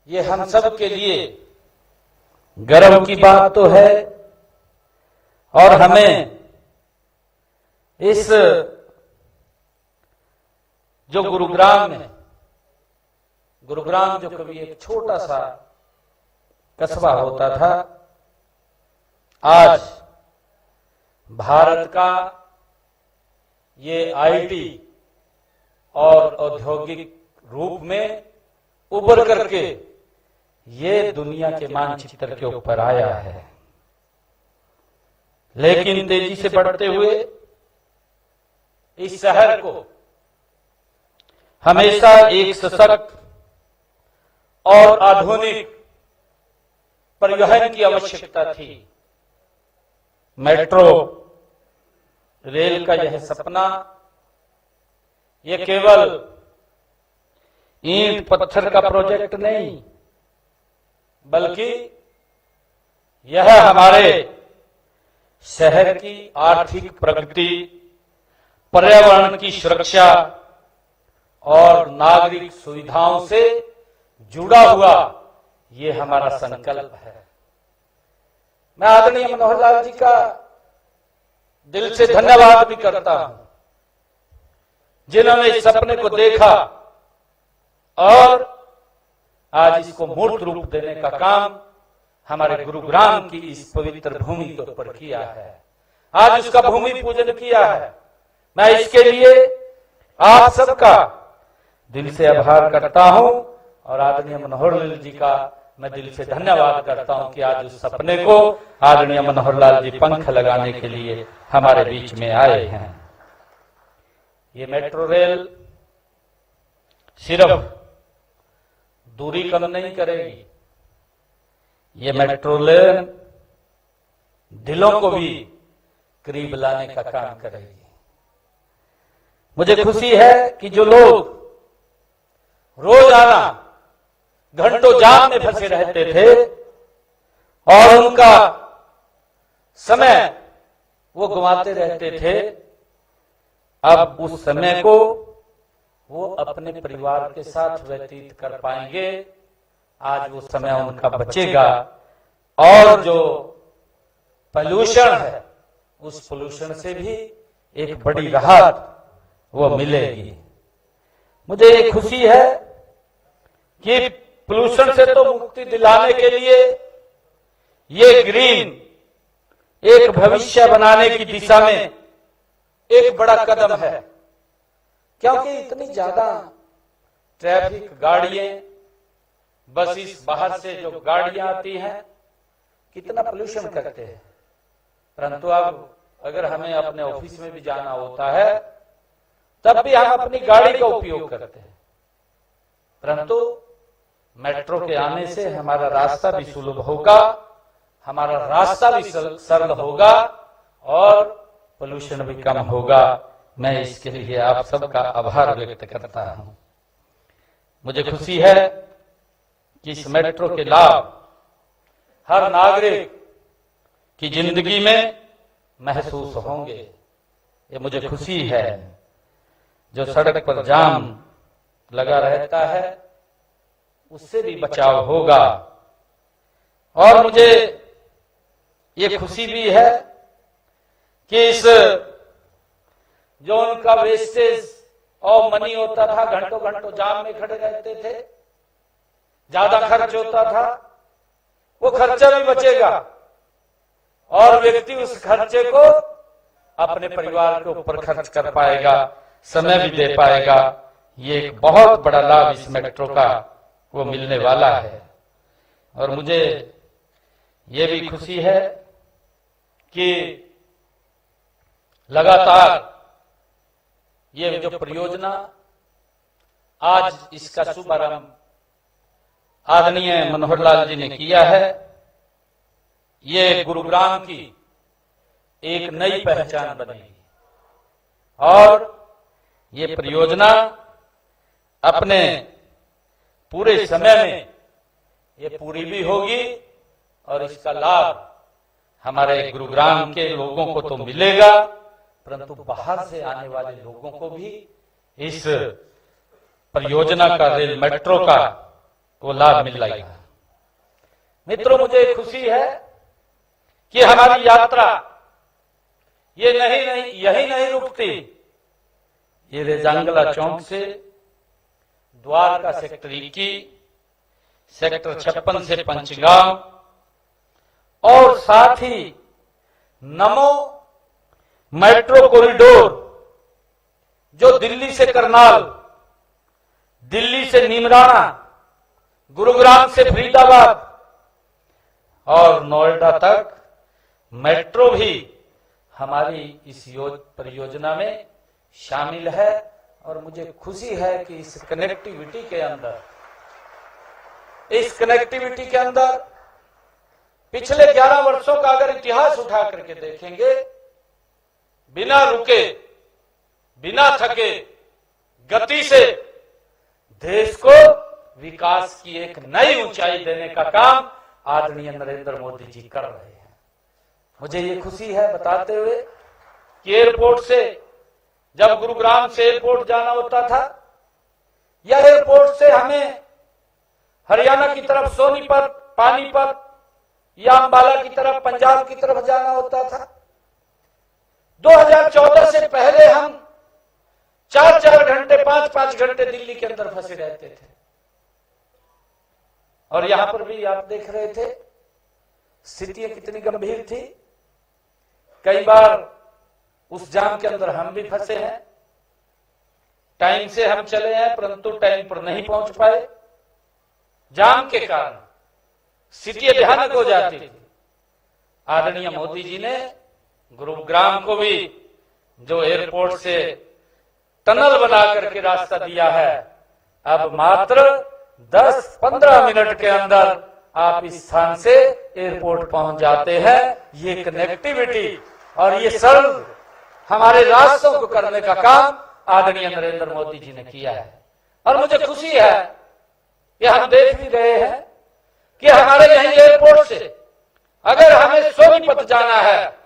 ये हम सब के लिए गर्व की बात तो है और हमें इस जो गुरुग्राम जो कभी एक छोटा सा कस्बा होता था, आज भारत का ये आईटी और औद्योगिक रूप में उभर करके ये दुनिया के मानचित्र के ऊपर आया है। लेकिन तेजी से बढ़ते हुए इस शहर को हमेशा एक सशक्त और आधुनिक परिवहन की आवश्यकता थी। मेट्रो रेल का यह सपना यह केवल ईंट पत्थर का प्रोजेक्ट नहीं, बल्कि यह हमारे शहर की आर्थिक प्रगति, पर्यावरण की सुरक्षा और नागरिक सुविधाओं से जुड़ा हुआ ये हमारा संकल्प है। मैं आदरणीय मनोहर लाल जी का दिल से धन्यवाद भी करता हूं, जिन्होंने इस सपने को देखा और आज इसको मूर्त रूप देने का काम हमारे गुरुग्राम की इस पवित्र भूमि के ऊपर किया है। आज उसका भूमि पूजन किया है। मैं इसके लिए आप सबका दिल से आभार करता हूं और आदरणीय मनोहर लाल जी का मैं दिल से धन्यवाद करता हूं कि आज उस सपने को आदरणीय मनोहर लाल जी पंख लगाने के लिए हमारे बीच में आए हैं। ये मेट्रो रेल सिर्फ दूरी कम नहीं करेगी, ये मेट्रो रेल दिलों को भी करीब लाने का काम करेगी। मुझे खुशी है कि जो लोग रोजाना घंटों जाम में फंसे रहते थे और उनका समय वो गंवाते रहते थे, अब उस समय को वो अपने परिवार के साथ व्यतीत कर पाएंगे। आज वो समय उनका बचेगा और जो पोल्यूशन है उस पोल्यूशन से भी एक बड़ी राहत वो मिलेगी। मुझे ये खुशी है कि पोल्यूशन से तो मुक्ति दिलाने के लिए ये ग्रीन एक भविष्य बनाने की दिशा में एक बड़ा कदम है, क्योंकि इतनी ज्यादा ट्रैफिक, गाड़ियां, बसेस, बाहर से जो गाड़ियां आती हैं कितना पोल्यूशन करते हैं। परंतु अब अगर हमें अपने ऑफिस में भी जाना होता है तब भी हम अपनी गाड़ी का उपयोग करते हैं, परंतु मेट्रो के आने से हमारा रास्ता भी सुलभ होगा, हमारा रास्ता भी सरल होगा और पोल्यूशन भी कम होगा। मैं इसके लिए आप सबका आभार व्यक्त करता हूं। मुझे खुशी है कि इस मेट्रो के लाभ हर नागरिक की जिंदगी में महसूस होंगे। ये मुझे खुशी है। जो सड़क पर जाम लगा रहता है उससे भी बचाव होगा और मुझे ये खुशी भी है कि इस जो उनका वेस्टेज और मनी होता था, घंटों घंटों जाम में खड़े रहते थे, ज्यादा खर्च होता था, वो खर्चा भी बचेगा और व्यक्ति उस खर्चे को अपने परिवार के ऊपर खर्च कर पाएगा, समय भी दे पाएगा। ये एक बहुत बड़ा लाभ इस मेट्रो का वो मिलने वाला है। और मुझे ये भी खुशी है कि लगातार ये जो परियोजना आज इसका शुभारंभ आदरणीय मनोहर लाल जी ने किया है, ये गुरुग्राम की एक नई पहचान बनेगी और ये परियोजना अपने पूरे समय में ये पूरी भी होगी और इसका लाभ हमारे गुरुग्राम के लोगों को तो मिलेगा, परंतु बाहर से आने वाले लोगों को भी इस परियोजना का, रेल मेट्रो का वो लाभ मिल जाएगा। मित्रों, मुझे खुशी है कि हमारी यात्रा ये यही नहीं रुकती। ये रेजांगला चौक से द्वारका सेक्टर 21, सेक्टर 56 से पंचगांव और साथ ही नमो मेट्रो कॉरिडोर जो दिल्ली से करनाल, दिल्ली से नीमराना, गुरुग्राम से फरीदाबाद और नोएडा तक मेट्रो भी हमारी इस परियोजना में शामिल है। और मुझे खुशी है कि इस कनेक्टिविटी के अंदर पिछले 11 वर्षों का अगर इतिहास उठा करके देखेंगे, बिना रुके, बिना थके गति से देश को विकास की एक नई ऊंचाई देने का काम आदरणीय नरेंद्र मोदी जी कर रहे हैं। मुझे ये खुशी है बताते हुए कि एयरपोर्ट से, जब गुरुग्राम से एयरपोर्ट जाना होता था या एयरपोर्ट से हमें हरियाणा की तरफ सोनीपत, पानीपत या अंबाला की तरफ, पंजाब की तरफ जाना होता था, 2014 से पहले हम 4-4 घंटे, 5-5 घंटे दिल्ली के अंदर फंसे रहते थे। और यहां पर भी आप देख रहे थे स्थितियां कितनी गंभीर थी। कई बार उस जाम के अंदर हम भी फंसे हैं। टाइम से हम चले हैं परंतु टाइम पर नहीं पहुंच पाए। जाम के कारण स्थितियां भयानक हो जाती थी। आदरणीय मोदी जी ने गुरुग्राम को भी जो एयरपोर्ट से टनल बना करके रास्ता दिया है, अब मात्र 10-15 मिनट के अंदर आप इस स्थान से एयरपोर्ट पहुंच जाते हैं। ये कनेक्टिविटी और ये सरल हमारे रास्तों को करने का काम आदरणीय नरेंद्र मोदी जी ने किया है। और मुझे खुशी है कि हम देख भी रहे हैं कि हमारे यहीं एयरपोर्ट से अगर हमें सोनीपत जाना है,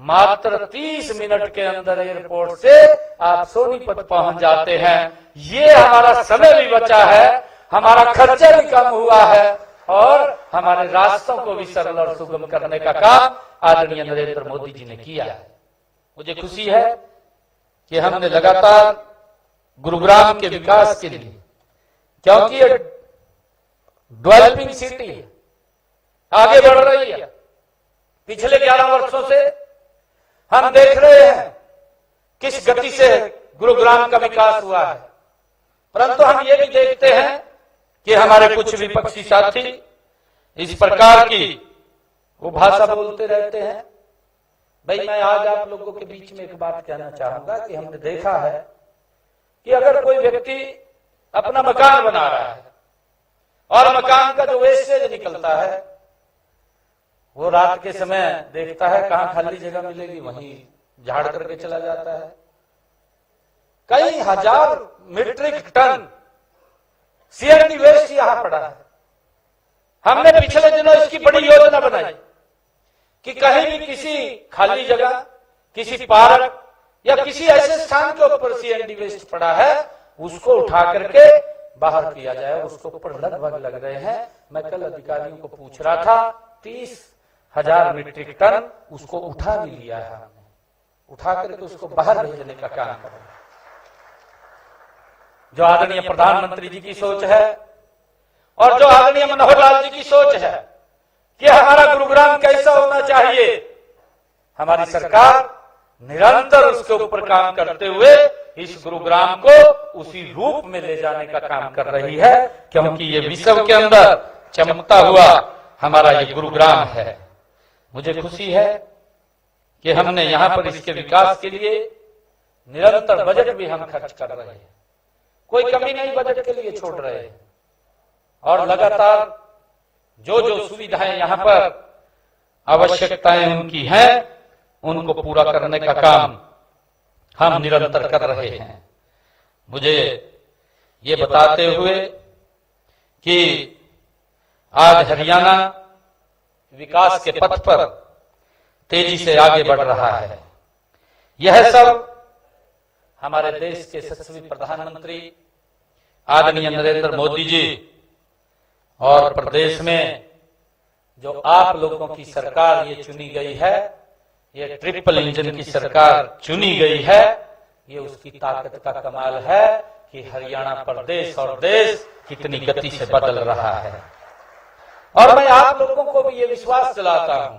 मात्र 30 मिनट के अंदर एयरपोर्ट से आप सोनीपत पहुंच जाते हैं। ये हमारा समय भी बचा है, हमारा खर्चा भी कम हुआ है और हमारे रास्तों को भी सरल और सुगम करने का काम आदरणीय नरेंद्र मोदी जी ने किया है। मुझे खुशी है कि हमने लगातार गुरुग्राम के विकास के लिए, क्योंकि ये डेवलपिंग सिटी है, आगे बढ़ रही है। पिछले 11 वर्षों से हम देख रहे हैं किस गति से गुरुग्राम का विकास हुआ है। परंतु हम ये भी देखते हैं कि हमारे कुछ विपक्षी साथी इस प्रकार की वो भाषा बोलते रहते हैं। भाई, मैं आज आप लोगों के बीच में एक बात कहना चाहूंगा कि हमने देखा है कि अगर कोई व्यक्ति अपना मकान बना रहा है और मकान का जो वेस्टेज निकलता है वो रात के समय देखता है कहां खाली जगह मिलेगी, वहीं झाड़ करके चला जाता है। कई हजार मीट्रिक टन सीएनडी वेस्ट यहां पड़ा है। हमने पिछले दिनों इसकी बड़ी योजना बनाई कि कहीं भी किसी खाली जगह, किसी पार्क या किसी ऐसे स्थान के ऊपर सीएनडी वेस्ट पड़ा है, उसको उठा करके बाहर किया जाए। उसके ऊपर लगभग लग रहे हैं, मैं कल अधिकारियों को पूछ रहा था, 30,000 मीट्रिक टन उसको उठा भी लिया है हमने। उठा करके उसको बाहर भेजने का काम कर रहे हैं। जो आदरणीय प्रधानमंत्री जी की सोच है और जो आदरणीय मनोहर लाल जी की सोच है कि हमारा गुरुग्राम कैसा होना चाहिए, हमारी सरकार निरंतर उसके ऊपर काम करते हुए इस गुरुग्राम को उसी रूप में ले जाने का काम कर रही है, क्योंकि ये विश्व के अंदर चमकता हुआ हमारा ये गुरुग्राम है। मुझे खुशी है कि हमने यहां पर इसके विकास के लिए निरंतर बजट भी हम खर्च कर रहे हैं, कोई कमी नहीं बजट के लिए छोड़ रहे हैं। और लगातार जो जो सुविधाएं यहां पर आवश्यकताएं उनकी हैं, उनको पूरा करने का काम हम निरंतर कर रहे हैं। मुझे ये बताते हुए कि आज हरियाणा विकास के पथ पर तेजी से आगे बढ़ रहा है, यह सब हमारे देश के यशस्वी प्रधानमंत्री आदरणीय नरेंद्र मोदी जी और प्रदेश में जो आप लोगों की सरकार ये चुनी गई है, ये ट्रिपल इंजन की सरकार चुनी गई है, ये उसकी ताकत का कमाल है कि हरियाणा प्रदेश और देश कितनी गति से बदल रहा है। और मैं आप लोगों को भी ये विश्वास दिलाता हूं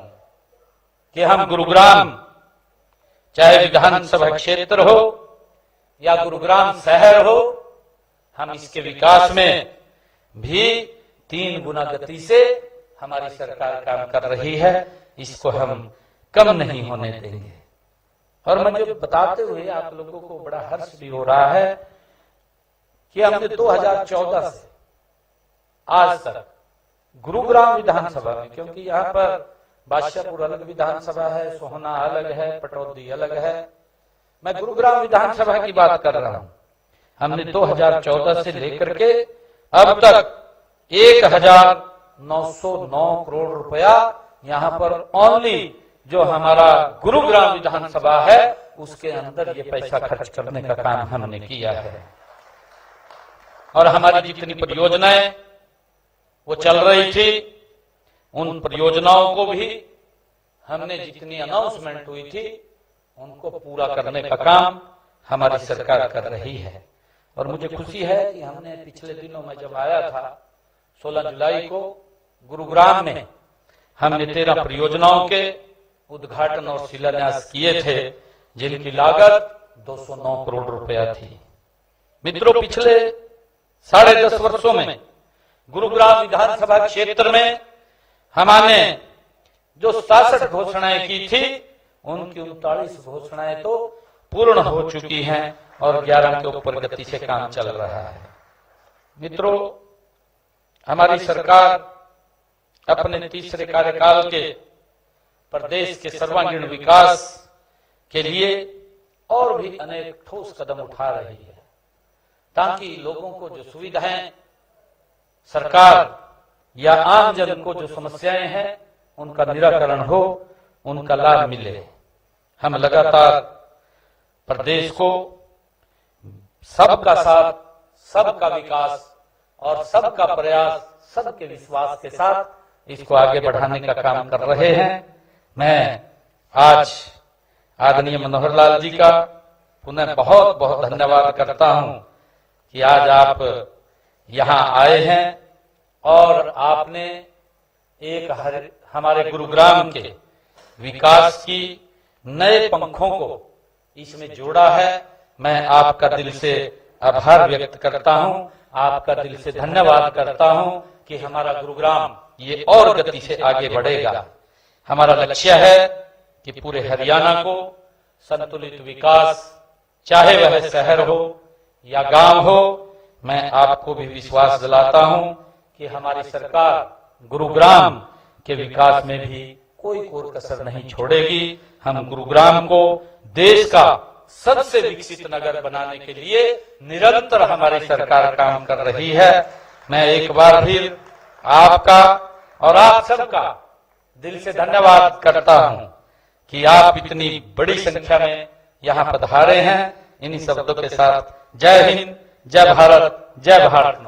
कि हम गुरुग्राम, चाहे विधानसभा क्षेत्र हो या गुरुग्राम शहर हो, हम इसके विकास में भी 3 गुना गति से हमारी सरकार काम कर रही है। इसको हम कम नहीं होने देंगे। और मुझे बताते हुए आप लोगों को बड़ा हर्ष भी हो रहा है कि हमने 2014 से आज तक गुरुग्राम विधानसभा में, क्योंकि यहाँ पर बादशाहपुर अलग विधानसभा है, सोहना अलग है, पटौदी अलग है, मैं गुरुग्राम विधानसभा की बात कर रहा हूं। हमने 2014 से लेकर के अब तक 1909 करोड़ रुपया यहाँ पर ओनली जो हमारा गुरुग्राम विधानसभा है उसके अंदर ये पैसा खर्च करने का काम हमने किया है। और हमारी जितनी परियोजनाएं वो चल रही थी, उन परियोजनाओं को भी हमने, जितनी अनाउंसमेंट हुई थी, उनको पूरा करने का काम हमारी सरकार कर रही है। और मुझे खुशी है कि हमने पिछले दिनों में जब आया था 16 जुलाई को गुरुग्राम में, हमने 13 परियोजनाओं के उद्घाटन और शिलान्यास किए थे जिनकी लागत 209 करोड़ रुपया थी। मित्रों, पिछले 10.5 वर्षों में गुरुग्राम विधानसभा क्षेत्र में हमने जो 66 घोषणाएं की थी, उनकी 39 घोषणाएं तो पूर्ण हो चुकी हैं और 11 के ऊपर गति से काम चल रहा है। मित्रों, हमारी सरकार अपने तीसरे कार्यकाल के प्रदेश के सर्वांगीण विकास के लिए और भी अनेक ठोस कदम उठा रही है, ताकि लोगों को जो सुविधाएं, सरकार या आम जन को जो समस्याएं हैं, उनका निराकरण हो, उनका लाभ मिले। हम लगातार प्रदेश को सबका साथ, सबका विकास और सबका प्रयास, सबके विश्वास के साथ इसको आगे बढ़ाने का काम कर रहे हैं। मैं आज आदरणीय मनोहर लाल जी का पुनः बहुत बहुत धन्यवाद करता हूं कि आज आप यहां आए हैं और आपने एक हमारे गुरुग्राम के विकास की नए पंखों को इसमें जोड़ा है। मैं आपका दिल से आभार व्यक्त करता हूं, आपका दिल से धन्यवाद करता हूं कि हमारा गुरुग्राम ये और गति से आगे बढ़ेगा। हमारा लक्ष्य है कि पूरे हरियाणा को संतुलित विकास, चाहे वह शहर हो या गांव हो, मैं आपको भी विश्वास दिलाता हूं कि हमारी सरकार गुरुग्राम के विकास में भी कोई कसर नहीं छोड़ेगी। हम गुरुग्राम को देश का सबसे विकसित नगर बनाने के लिए निरंतर हमारी सरकार काम कर रही है। मैं एक बार फिर आपका और आप सबका दिल से धन्यवाद करता हूं कि आप इतनी बड़ी संख्या में यहां पधारे हैं। इन्हीं शब्दों के साथ जय हिंद, जय भारत, जय भारत माता।